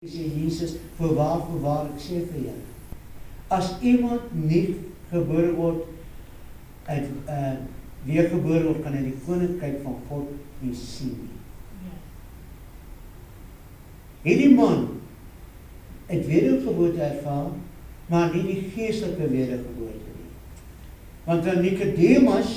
Sê Jesus, voorwaar, ek sê vir julle, as iemand nie gebore word, weergebore word, kan hy die koninkryk van God nie sien nie. Hierdie man het wedergeboorte ervaar, maar nie die geestelike wedergeboorte nie. Want aan Nicodemus,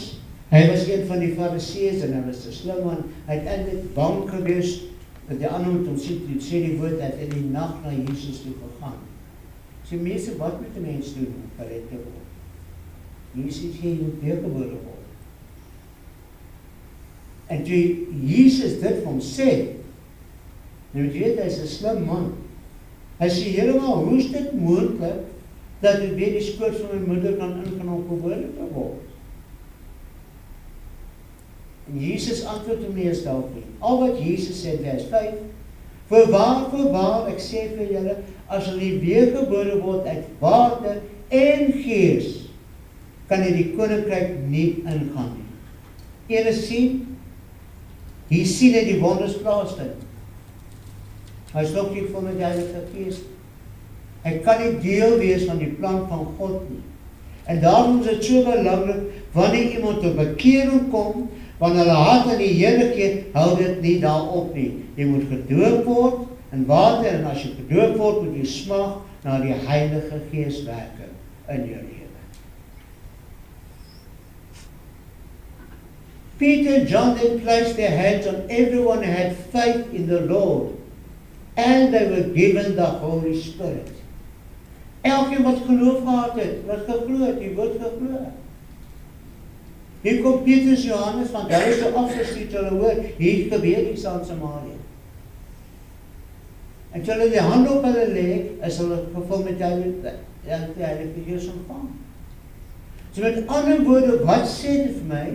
hy was een van die Fariseërs en hy was 'n slim man, hy het eintlik bang gewees dat die ander moet hom sê die woord dat in die nag na Jesus toe gegaan. Sê mense, wat moet 'n mens doen om gered te word? Jesus sê jy moet weergebore word. En toe Jesus dit vir hom sê, nou weet hy is 'n slim man. Hy sê, Here, maar hoe is dit moontlik dat ek weer die skoot van my moeder kan ingaan om gebore te word? En Jesus antwoord hom nie eens daarop nie. Al wat Jesus sê in vers 5, voorwaar, ek sê vir julle, as hulle nie weergebore word uit water en gees, kan hy die koninkryk nie ingaan nie. Julle sien, hier sien hy die wonders plaasvind. Hy is nog nie vol met die Heilige Gees. Hy kan nie deel wees van die plan van God nie. En daarom is dit so belangrik, wanneer iemand tot bekering kom, wanneer hulle hart aan die Here gee, hou dit nie daarop nie. Jy moet gedoop word in water, en as jy gedoop word, moet jy smag na die Heilige Gees werking in jou lewe. Peter and John then placed their hands on everyone who had faith in the Lord, and they were given the Holy Spirit. Elkeen wat geloof gehad het, wat geglo het, die woord geglo. Hier kom Petrus Johannes, want hy is so afgestuur te hulle hoor, hier gebeur iets aan Samaria. En toe hulle die hand op hulle lê, is hulle gevul met die Heilige Gees ontvang. So met ander woorde, wat sê dit vir my?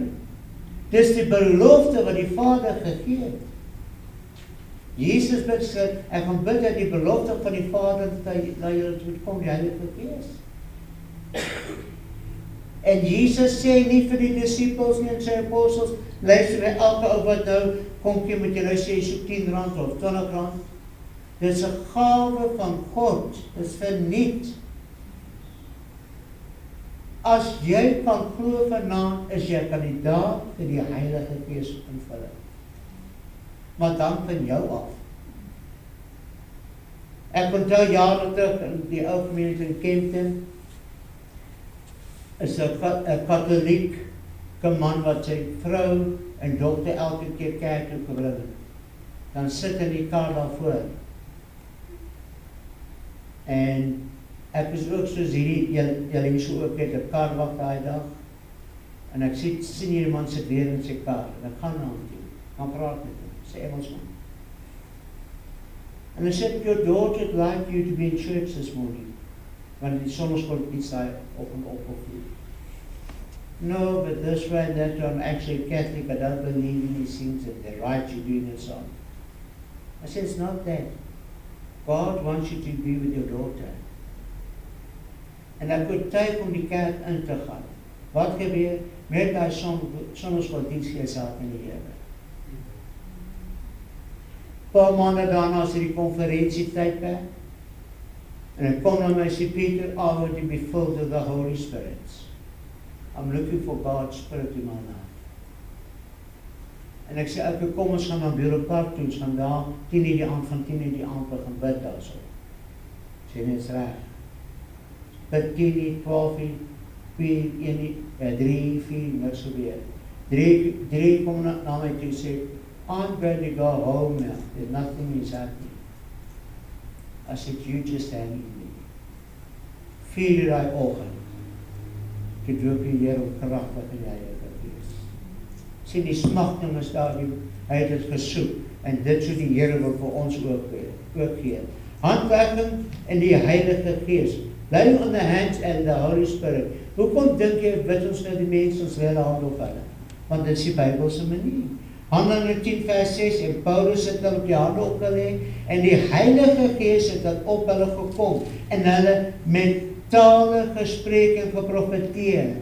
Dis die belofte wat die Vader gegee het. Jesus bid sê, ek gaan bid dat die belofte van die Vader dat hy na julle toe kom, die Heilige Gees. En Jesus sê nie vir die disciples nie en sy apostels, luister vir elke ou wat nou kom jy met jou sê so 10 rand of 20 rand. Dit is 'n gawe van God, dit is verniet. As jy kan glo vanaand, is jy 'n kandidaat vir die Heilige Gees invulling. Maar dan van jou af. Ek onthou jare terug in die ou gemeente in Kempton, is 'n katholieke man wat sy vrou en dogter elke keer kerk toe gebring het. Dan sit in die kar daarvoor. En ek is ook soos hierdie, julle hier so ook het 'n kar wag daai dag. En ek sien hierdie man sit weer in sy kar. En ek gaan na hom toe, gaan praat met hom, sê Engelsman. And I said, your daughter would like you to be in church this morning. Want die sonneskool iets daar op en op you. No, but this way and that way, I'm actually Catholic, I don't believe in these things, and the right you're doing and so on. I said, it's not that. God wants you to be with your daughter. En ek het tyd om die kerk in te gaan. Wat gebeur? Met die sonneskooldiens gesaak in die Here. Paar maande daarna is die konferensie tydperk. En ek kom na my sê, Peter, I want to be filled with the Holy Spirit. I'm looking for God's Spirit in my life. En ek sê, ek kom ons gaan na Bureaupark toe, ons gaan daar 10 die aand begin bid daar so. Sê net is reg. Bid 10, 12, 2, 1, 3, 4, niks gebeur. 3 kom na my toe sê, I'm going to go home now. There's nothing is happening. I said, you just hang in me. 4 daai oggend. Ek doop die Here op kragtig in die Heilige Gees. Sien die smagting is daar, hy het dit gesoek. En dit so die Here wil vir ons ook gee. Handwerking in die Heilige Gees. Lay on the hands and the Holy Spirit. Hoekom dink jy bid ons nou die mense ons lê hand op hulle? Want dit is die Bybelse manier. Handelinge 10 vers 6 en Paulus het hulle op die hande opgelê en die Heilige Gees het dan op hulle gekom en hulle met tale gespreek en geprofeteer.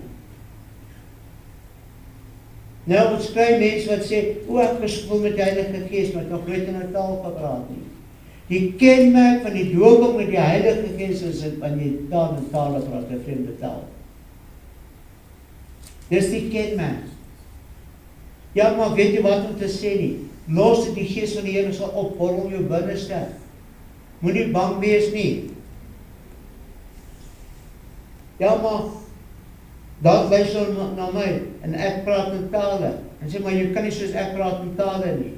Nou ons kry mense wat sê, o ek is vol met die Heilige Gees, maar ek nog nooit in 'n taal gepraat nie. Die kenmerk van die dooping met die Heilige Gees is dit wanneer jy dan in tale praat, 'n vreemde taal. Dis die kenmerk. Ja, maar weet jy wat om te sê nie? Los dit, die Gees van die Here sal opborrel jou binneste. Moenie bang wees nie. Ja, maar dan luister na my en ek praat in tale. En sê maar jy kan nie soos ek praat in tale nie.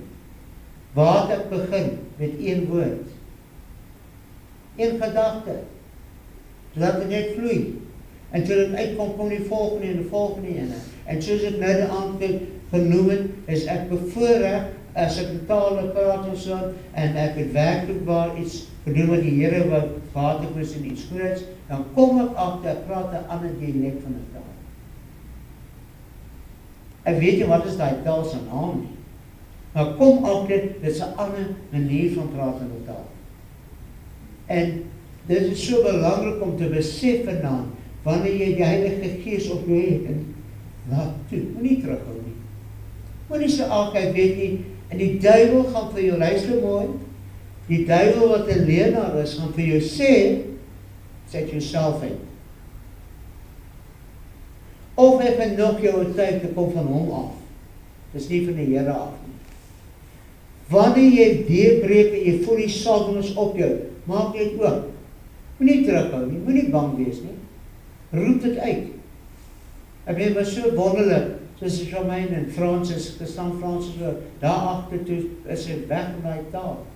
Waar het ek begin? Met een woord. Een gedagte. Laat dit net vloei. En toe dit uitkom, kom die volgende en die volgende ene. En soos ek nou die aand genoem het, is ek bevoorreg as ek in tale praat of so, en ek het werklik waar iets gedoen wat die Here wou gehad het moes in iets groots, dan kom ek agter, ek praat 'n ander dialek van 'n taal. Ek weet nie wat is daai taal se naam nie. Maar kom agter, dit is 'n ander manier van praat in 'n taal. En dit is so belangrik om te besef vanaand, wanneer jy die Heilige Gees op jou het, en laat toe, moenie terughou nie. Moenie sê, ag, ek weet nie, en die duiwel gaan vir jou, luister mooi, die duiwel wat 'n leenaar is, gaan vir jou sê, set jouself uit. Of hy gaan nog jou oortuig te kom van hom af. Dis nie van die Here af nie. Wanneer jy deurbreek en jy voel die salwing op jou, maak dit oop. Moenie terughou nie, moenie bang wees nie. Roep dit uit. Ek weet, was so wonderlik, soos Charmaine en Francis, gestaan Francis, daar agter toe is hy weg in daai taal.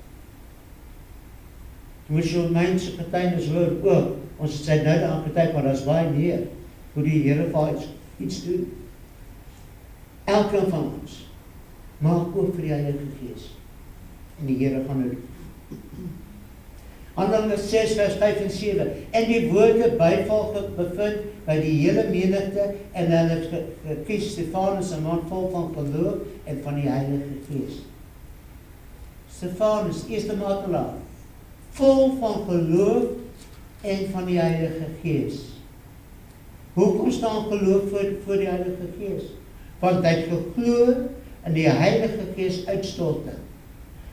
Toe moes Charmaine se getuienis hoor, ons het sy nou daar getuig, maar daar's baie meer, hoe die Here vir iets doen. Elkeen van ons, maak oop vir die Heilige Gees, en die Here gaan dit doen. Handelinge 6 vers 5 en 7, en die woorde byval bevind by die hele menigte, en hulle het gekies Stefanus, 'n man vol van geloof en van die Heilige Gees. Stefanus, eerste martelaar, vol van geloof en van die Heilige Gees. Hoekom staan geloof voor die Heilige Gees? Want hy het geglo in die Heilige Gees uitstorting.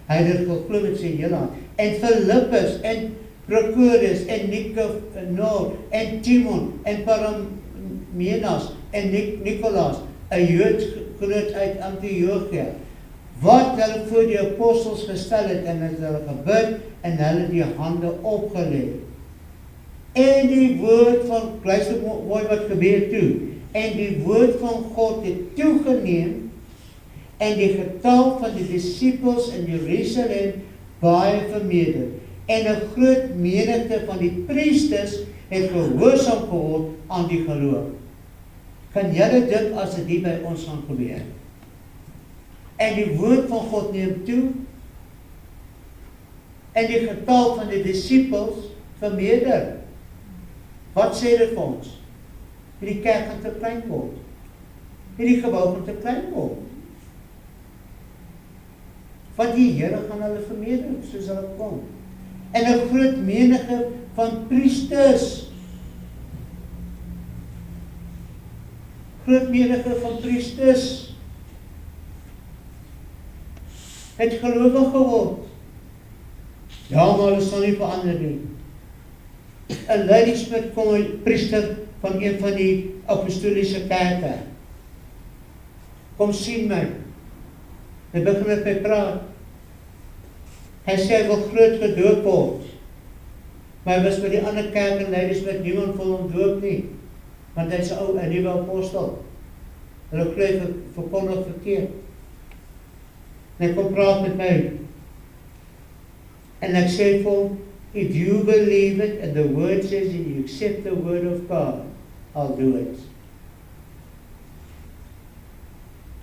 Hy het geglo met sy hele hart. En Philippus, en Prochorus, en Nicanor, en Timon, en Paramenas, en Nicolaas, 'n Jood groot uit Antiochië, wat hulle voor die apostels gestel het, en het hulle gebid, en hulle die hande opgelê. En die woord van, luister mooi wat gebeur toe, en die woord van God het toegeneem, en die getal van die disippels in Jerusalem baie vermeerder, en 'n groot menigte van die priesters het gehoorsaam geword aan die geloof. Kan julle dink as dit by ons gaan gebeur? En die woord van God neem toe, en die getal van die disippels vermeerder. Wat sê dit vir ons? Hierdie kerk gaan te klein word. Hierdie gebou gaan te klein word. Want die Here gaan hulle vermeerder, soos hulle kom. En 'n groot menigte van priesters. Groot menigte van priesters het gelowig geword. Ja, maar hulle sal nie verander nie. 'n Ladysmith kom 'n priester van een van die apostoliese kerke. Kom sien my. Hy begin met my praat. Hy sê hy wil groot gedoop word. Maar hy was by die ander kerk en leiders met niemand wil hom doop nie. Want hy is 'n nuwe apostel. Hulle glo verkondig verkeerd. En hy kom praat met my. En ek sê vir hom, if you believe it and the word says and you accept the word of God, I'll do it.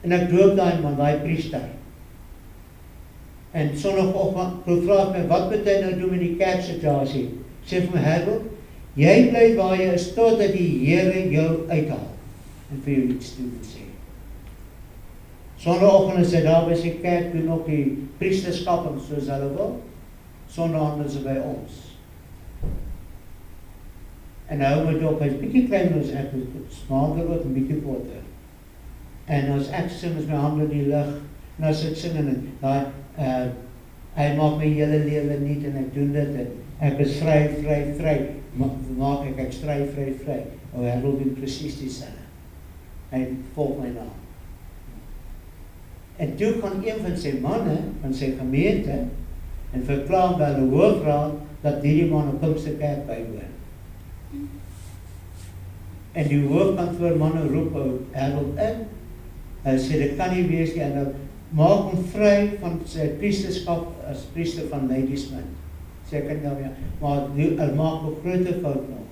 En ek doop daai priester. En sonoggend vra my, wat moet hy nou doen met die kerksituasie? Sê vir my, Herbert, jy bly waar jy is totdat die Here jou uithaal en vir jou iets doen sê. Sonoggend is hy daar by sy kerk, doen ook die priesterskap en soos hulle wil. Sonoggend is hy by ons. En hou my dop, hy is bietjie klein as ek, smaker ook, 'n bietjie korter. En as ek sing, is my hande in die lug, en as ek sing in daai Hy maak my hele lewe nuut en ek doen dit en ek is vry. Maak ek stry vry. En hy wil doen presies dieselfde. Hy volg my na. En toe gaan een van sy manne van sy gemeente en verklaar by die hoofraad dat hierdie man op Pinksterkerk bywoon. En die hoofkantoormanne roep Harold in. Hy sê dit kan nie wees nie en nou maak hom vry van sy priesterskap as priester van Ladysmith. Sê ek kan nou maar hy maak 'n groot fout nog.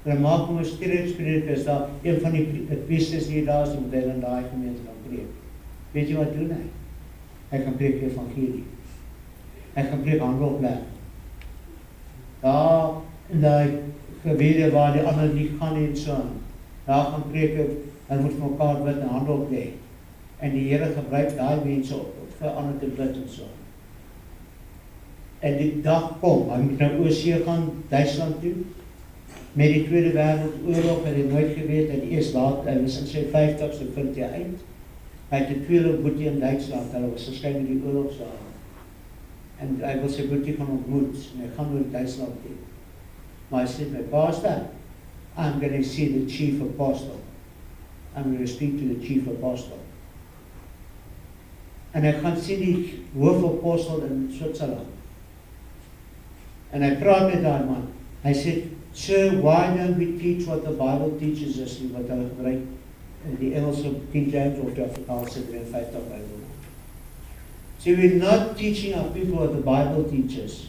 Hulle maak hom 'n streekspreker, is daar een van die priesters die daar is, moet hy in daai gemeente gaan preek. Weet jy wat doen hy? Hy gaan preek die evangelie. Hy gaan preek handelplek. Daar in die gebiede waar die ander nie gaan en so aan. Daar gaan preek, hulle moet vir mekaar bid en hande oplê. En die Here gebruik daai mense vir ander te bid en so. En die dag kom, hy moet nou oorsee gaan, Duitsland toe. Met die Tweede Wêreldoorlog het hy nooit geweet, en eers laat, hy was in sy 50ste vind hy uit. Hy het 'n tweeling boetie in Duitsland, hulle was verskyn die oorlogsjare. En hy wil sy boetie gaan ontmoet, en hy gaan oor Duitsland toe. Maar hy sê, my pastor, I'm going to see the chief apostle. I'm going to speak to the chief apostle. En hy gaan sien die hoofapostel in Switserland. En hy praat met daai man. Hy sê, sir, why don't we teach what the Bible teaches us? Wat hulle gebruik in die Engelse King James of die Afrikaanse 53 Bybel. So we're not teaching our people what the Bible teaches.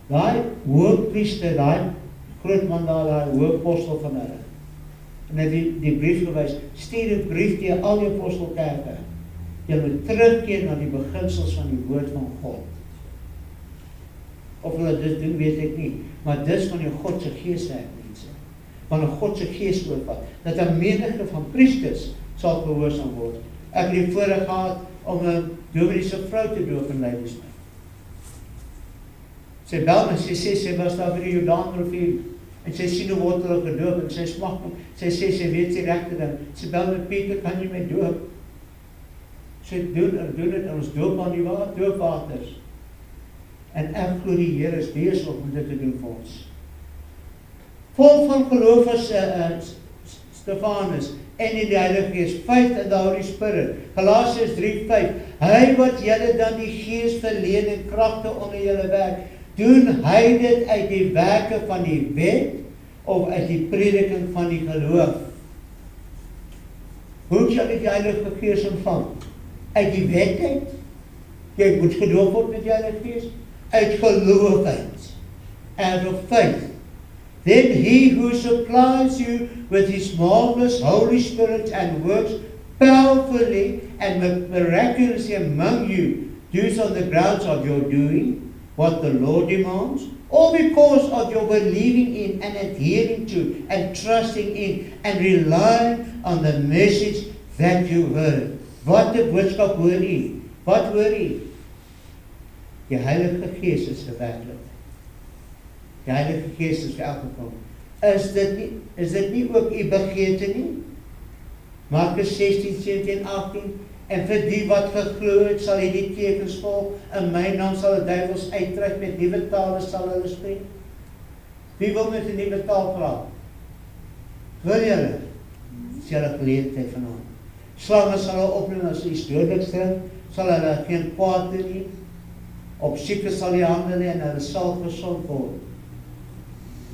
Daai hoofpriester, daai groot man daar, daai hoofapostel van hulle. En hy die brief gewys, stuur 'n brief deur al die apostelkerke. Jy moet terugkeer na die beginsels van die woord van God. Of hulle dit doen, weet ek nie. Maar dis van die God se gees werk, mense. Van 'n God se gees oorvat. Dat 'n menigte van priesters sal gehoorsaam word. Ek het die voorreg gehad om 'n dominee se vrou te doop in Ladysmith. Sy bel my, sy was daar by die Jordaanrivier. En sy sien hoe word hulle gedoop. En sy smag, sy sê, sy weet sy regte ding. Sy bel my, Pieter, kan jy my doop? Sy doen dit en ons doop aan die doopwaters. En ek glo die Here is besig om dit te doen vir ons. Vol van geloof as Stefanus en in die Heilige Gees, faith in the Holy Spirit. Galasiërs 3:5. Hy wat julle dan die Gees verleen en kragte onder julle werk, doen hy dit uit die werke van die wet of uit die prediking van die geloof? Hoe sal ek die Heilige Gees ontvang? Uit die wet uit? Jy moet gedoop word met die Heilige Gees? Uit geloof uit. Out of faith. Then he who supplies you with his marvelous Holy Spirit and works powerfully and miraculously among you, does on the grounds of your doing what the Lord demands, or because of your believing in and adhering to and trusting in and relying on the message that you heard. Wat 'n boodskap hoor u? Wat hoor u? Die Heilige Gees is gewerklik. Die Heilige Gees is aangekom. Is dit nie ook u begete nie? Markus 16, 17, 18. En vir die wat geglo het, sal hy die tekens volg. In my naam sal die duivels uittrek, met nuwe tale sal hulle spreek. Wie wil met 'n nuwe taal praat? Wil julle? Dis julle geleentheid vanaand. Slange sal hulle opneem as iets dodeliks, sal hulle geen kwaad doen nie. Op siekes sal die hande lê en hulle sal gesond word.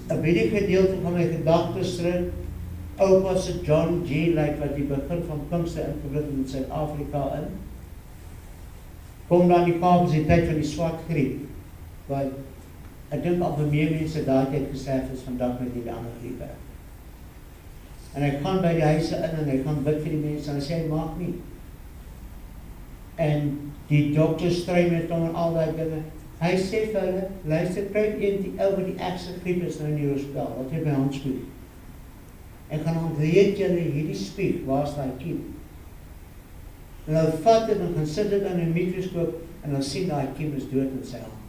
'n bietjie gedeelte van my gedagtes terug. Oupa se John G. Lake wat die begin van Pinkster ingebring in Suid-Afrika in. Kom dan die Kaap, die tyd van die swart griep. Want ek dink al meer mense daai tyd gesterf is vandag met die ander griepe. En ek gaan by die huise in en ek gaan bid vir die mense en hy sê hy maak nie. En die dokter stry met hom en al daai dinge. Hy sê vir hulle, luister, kyk die ou met die ergste griep is nou in die hospitaal. Wat het my handspoeg? En gaan ontleed julle hierdie spieg, waar is daai kiem? En nou vat dit en gaan sit dit in 'n mikroskoop en dan sien daai kiem is dood in sy hand.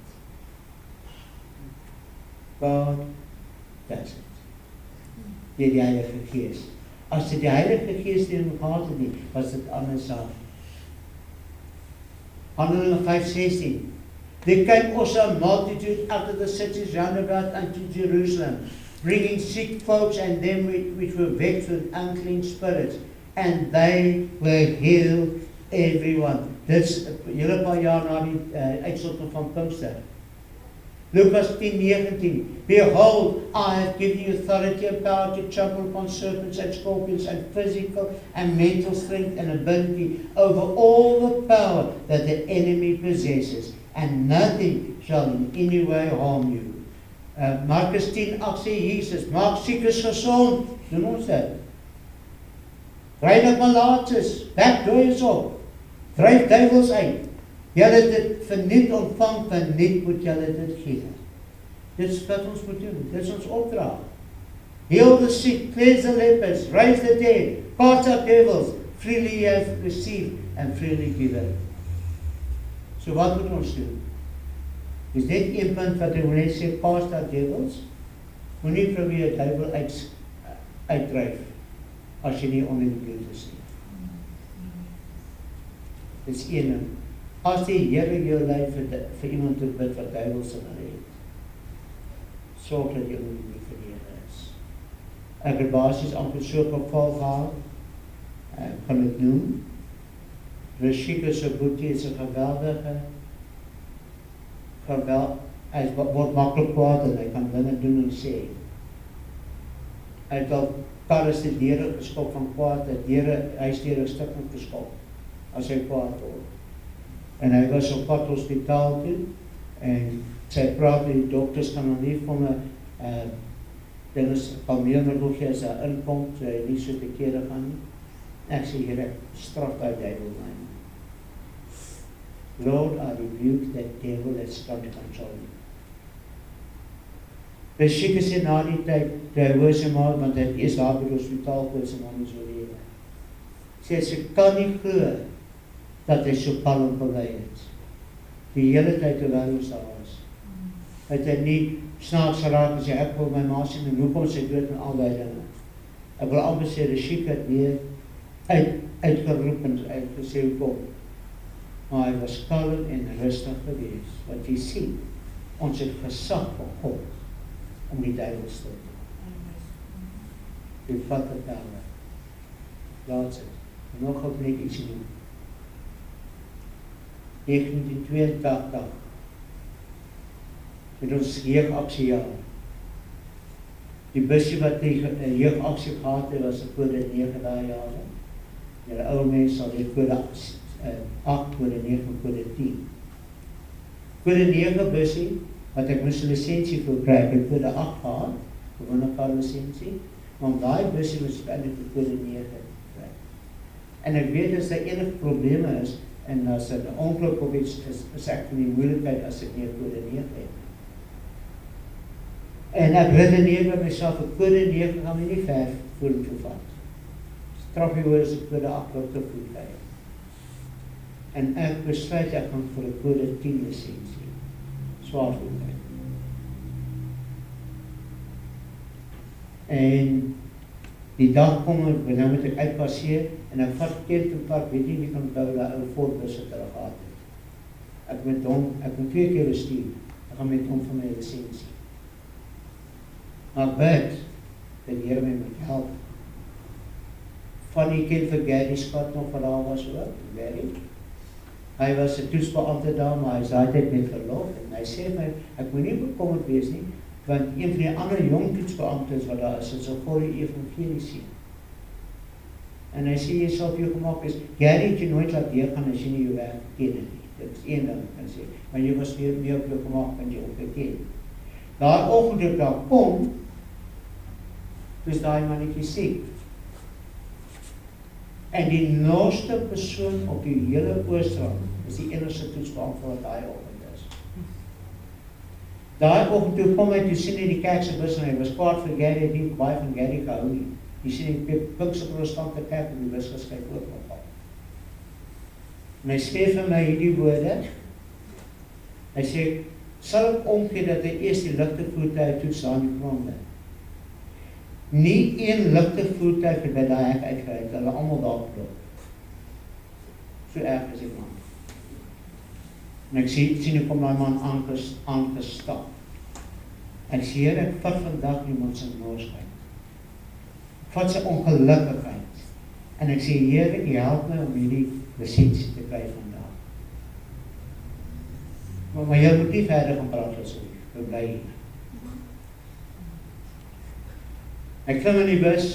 God, that's it. Die Heilige Gees. As dit die Heilige Gees nie gehad het nie, was dit anders saak. Handelinge 5:16. There came also a multitude out of the cities round about unto Jerusalem, bringing sick folks and them which were vexed with unclean spirits, and they were healed, everyone. Dis julle paar jaar na die uitstorting van Pinkster. Lucas 10:19. Behold, I have given you authority and power to trample upon serpents and scorpions and physical and mental strength and ability over all the power that the enemy possesses, and nothing shall in any way harm you. Markus 10:8 sê Jesus, maak siekes gesond, doen ons dit. Reinig malaatses, wek dooies op, dryf duivels uit. Julle het dit verniet ontvang, verniet moet julle dit gee. Dit is wat ons moet doen, dit is ons opdrag. Heal the sick, cleanse the lepers, raise the dead, cast out devils, freely you have received and freely given. So wat moet ons doen? Is dit een punt wat ek net sê, cast out devils? Moenie probeer duivel uitdryf, as jy nie onder die bloed is nie. Dit is een ding. As die Here jou lei vir iemand te bid wat duivels in hulle het, sorg dat jy onder die bloed van die Here is. Ek het basies amper so geval gehad, kan dit noem. Rashika Sabuti is 'n geweldige, hy word maklik kwaad en hy kan dinge doen en sê. Hy het al karre se deure geskop van kwaad, huisdeure stukkend geskop, as hy kwaad word. En hy was op pad hospitaal toe, en sy praat met die dokters, kan hom nie van dit is palmeermiddel gee as hy inkom, so hy nie so te kere gaan nie. Ek sê, Here, straf die duivel my. Lord, I rebuke that devil that's trying to control me. Rashika sê na die tyd, hy hoor sy ma, want hy het eers daar by die hospitaal gehoor, sy ma moes oorlewe. Sy kan nie glo dat hy so palm gelei het. Die hele tyd terwyl ons daar was. Het hy nie snaaks geraak en sê, ek wil my ma sien, en hoekom sy dood en al die dinge. Ek wil amper sê, Rashika het weer uitgeroep en uitgesê hoekom. Maar hy was kalm en rustig gewees. Want jy sien, ons het gesag van God om die duivels te doen. Die vat het daar. Laat het. Nog ook net iets doen. 1982 met ons jeugaksie jaar. Die busje wat die jeugaksie gehad het, was kode 9 dae jare. Die oude mens sal die kode 8, kode 9, kode 10. Kode 9 busje, wat ek moes 'n lisensie vir kry, ek kode 8 gehad, gewone kar lisensie, maar daai busje moes ek eintlik vir kode 9 kry. En ek weet as daar enige probleme is, en as 'n ongeluk of iets is ek in die moeilikheid as ek nie 'n kode 9 het. En ek redeneer met myself, 'n kode 9 gaan my nie ver vorentoe vat. Straf hoor as ek kode 8 wil te voet kry. En ek besluit ek gaan vir 'n kode 10 lisensie swaar voet kry. En die dag kom ek, nou moet ek uitpasseer, en ek vat Kentonpark, weet nie wie kan onthou dat ou Ford-bus wat hulle gehad het. Ek moet 2 keer stuur, ek gaan met hom van my lisensie. Maar bid, dat die Here my moet help. Van die ken vir Gary Scott nog wat daar was ook, Gary. Hy was 'n toetsbeampte daar, maar hy is daai tyd met verlof, en hy sê my, ek moet nie bekommerd wees nie, want een van die ander jong toetsbeamptes wat daar is, sal voor die evangelie sien. En hy sê, jy sal op jou gemaak wees, Gary het jy nooit laat deurgaan as jy nie jou werk ken het nie. Dit is een ding, kan sê, maar jy was meer op jou gemaak, kan jy opgeken. Daar oggend ek daar kom, dus daai mannetjie siek. En die naaste persoon op die hele Oostrand is die enigste toetsbeampte wat daai oggend is. Daai oggend toe kom hy, toe sien hy die kerk se bus en hy was kwaad vir Gary, het nie baie van Gary gehou nie. Jy sien die Pinkse Protestante kerk en die bus geskryf oorgeval. En hy skryf vir my hierdie woorde. Hy sê, sal ek omgee dat hy eers die ligte voertuie toets aan die gronde. Nie een ligte voertuig het by daai hek uitgery, hulle almal daar geloop. So erg is die man. En ek sien ek kom my man aangestap. En ek sê, Here, ek vat vandag iemand se noosheid. Ek vat sy ongelukkigheid. En ek sê, Here, U help my om hierdie lisensie te kry vandag. Maar jy moet nie verder gaan praat asseblief. Ek bly hier. Ek klim in die bus.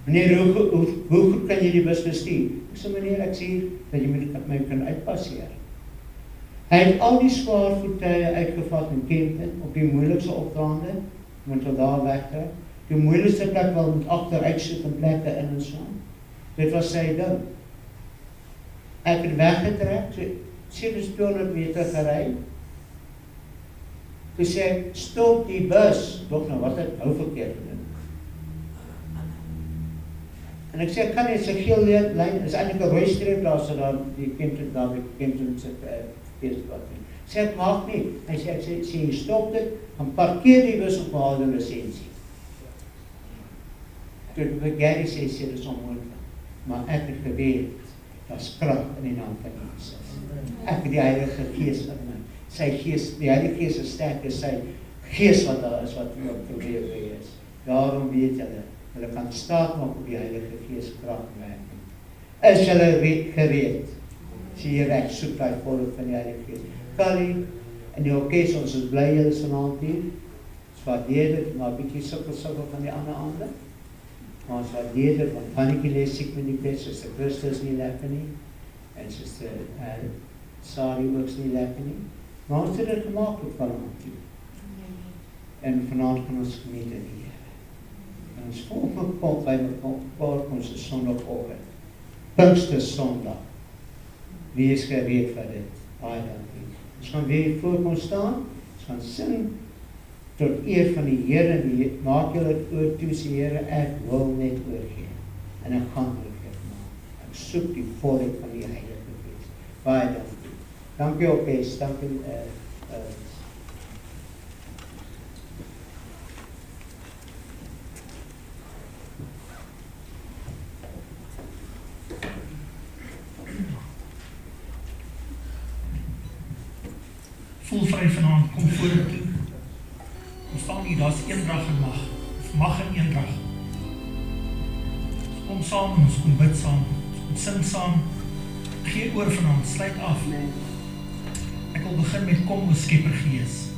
Meneer, hoe goed kan jy die bus bestuur? Ek sê, meneer, ek sê dat jy my kan uitpasseer. Hy het al die swaar voertuie uitgevat in Kempton, op die moeilikste opdraande, moet hy daar wegtrek. Die moeilikste plek wel moet agteruit soek en plekke in en slaan. Dit was sy ding. Ek het weggetrek, so 200 meter gery. Toe sê ek, stop die bus. Dog nou, wat het nou verkeerd gedoen? En ek sê, ek kan nie, sy geel lyn, is eintlik 'n rooi streep daar, so daar, die Kempton se feestpad. Sê ek, maak nie. Hy sê, ek sê, jy stop dit, gaan parkeer die bus op behaalde lisensie. Toe Gary sê, dit is onmoontlik. Maar ek het geweet, daar's krag in die naam van Jesus. Ek het die Heilige Gees in my. Sy Gees, die Heilige Gees is sterk, is sy Gees wat daar is, wat op probeer is. Daarom weet julle kan staat maak op die Heilige Gees kragwerking. Is julle gereed? Sê Here, ek soek daai volk van die Heilige Gees. Kali, en die orkes, ons is bly julle is vanaand hier. Ons waardeer dit, maar bietjie sukkel van die ander aande. Maar ons waardeer dit, want Hannetjie lees siek met die bed, Suster Christus nie lekker nie. En Suster Sari ook nie lekker nie. Maar ons het dit gemaak op vanaand toe. En vanaand kan ons geniet in die Here. En ons volgende kom by mekaar ons Sondagoggend. Pinkstersondag. Wie is gereed vir dit? Baie dankie. Ons gaan weer voor kom staan. Ons gaan sing tot eer van die Here. Maak julle oor toe, sê Here, ek wil net oorgee. En ek gaan oorgee maak. Ek soek die volheid van die Heilige Gees. Baie dankie. Dankie ook, Kees. Dankie. Voel vry vanaand, kom vorentoe. Ons staan hier, daar's eendrag en mag. Mag en eendrag. Ons kom saam en ons kom bid saam. Ons sing saam. Gee oor vanaand, sluit af. Ek wil begin met kom o Skepper Gees.